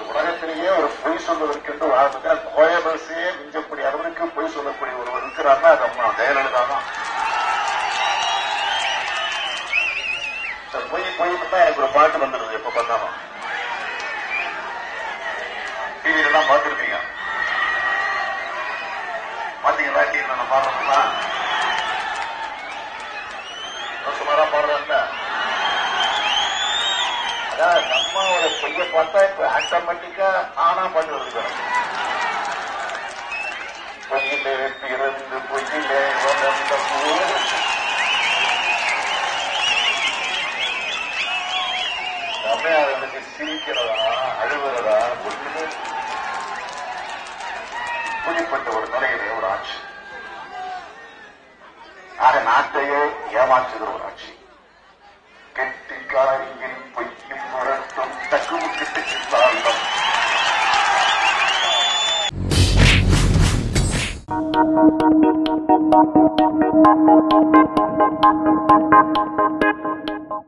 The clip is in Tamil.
உலகத்திலேயே ஒரு பொய் சொல்வதற்கு வாழ்ந்துட்டு கோயபல்ஸையே மிஞ்சக்கூடிய அளவுக்கு பொய் சொல்லக்கூடிய ஒருவர் இருக்கிறார்னா அது அம்மா ஜெயலலிதா தான். பொய் பொய்ன்னு தான் எனக்கு ஒரு பாட்டு வந்துடுது எப்ப பார்த்தாலும். டிவிலாம் பார்த்துருப்பீங்க. பாத்தீங்களா டிவி நான் பாடுறதுனா சுமாரா பாடுறேன்ல. அதான் நம்மளோட பொய்ய பார்த்தா இப்ப ஆட்டோமேட்டிக்கா ஆனா பாட்டு வருது. பொய்யிலே பிறந்து பொய்யிலே வளர்ந்த தமிழர்களுக்கு சிரிக்கிறதா அழுவுறதா ஒன்றுமே குறிப்பிட்ட ஒரு நிலையிலே ஒரு ஆட்சி. ஆக நாட்டையே ஏமாற்றுகிற ஒரு ஆட்சி. கெட்டிக்காரியின் பொய்யும் புரட்டும் தக்குமுக்கிட்டு சித்தாந்தம்.